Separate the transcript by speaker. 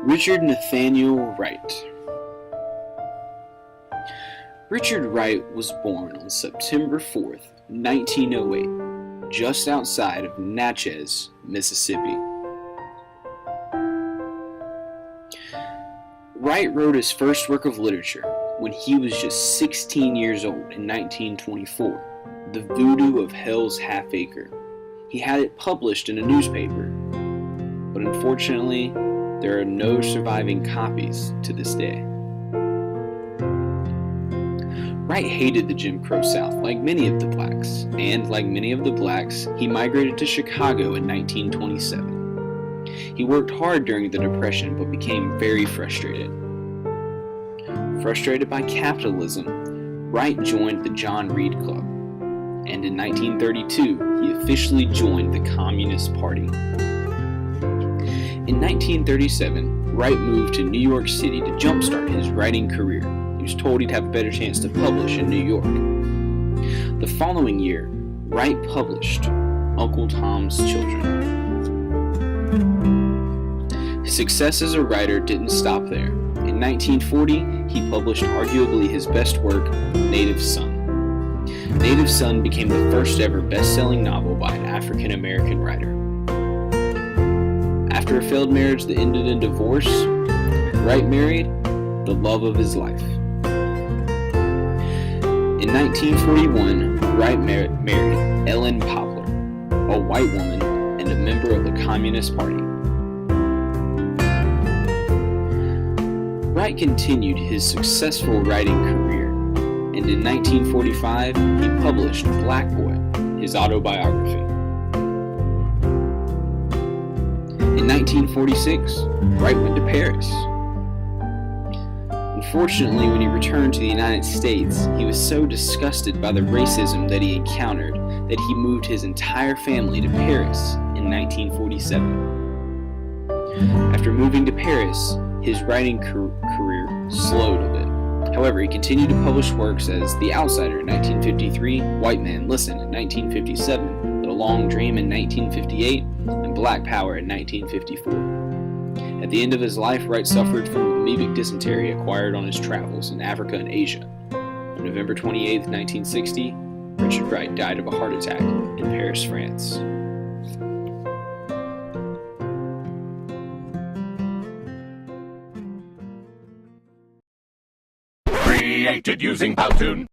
Speaker 1: Richard Nathaniel Wright. Richard Wright was born on September 4th, 1908, just outside of Natchez, Mississippi. Wright wrote his first work of literature when he was just 16 years old in 1924, The Voodoo of Hell's Half Acre. He had it published in a newspaper, but unfortunately, there are no surviving copies to this day. Wright hated the Jim Crow South like many of the blacks, and like many of the blacks, he migrated to Chicago in 1927. He worked hard during the Depression but became very frustrated. Frustrated by capitalism, Wright joined the John Reed Club, and in 1932 he officially joined the Communist Party. In 1937, Wright moved to New York City to jumpstart his writing career. He was told he'd have a better chance to publish in New York. The following year, Wright published Uncle Tom's Children. His success as a writer didn't stop there. In 1940, he published arguably his best work, Native Son. Native Son became the first ever best-selling novel by an African-American writer. After a failed marriage that ended in divorce, Wright married the love of his life. In 1941, Wright married Ellen Poplar, a white woman and a member of the Communist Party. Wright continued his successful writing career, and in 1945, he published Black Boy, his autobiography. In 1946, Wright went to Paris. Unfortunately, when he returned to the United States, he was so disgusted by the racism that he encountered that he moved his entire family to Paris in 1947. After moving to Paris, his writing career slowed a bit. However, he continued to publish works as The Outsider in 1953, White Man Listen in 1957, The Long Dream in 1958, and Black Power in 1954. At the end of his life, Wright suffered from amoebic dysentery acquired on his travels in Africa and Asia. On November 28, 1960, Richard Wright died of a heart attack in Paris, France.
Speaker 2: Created using PowToon.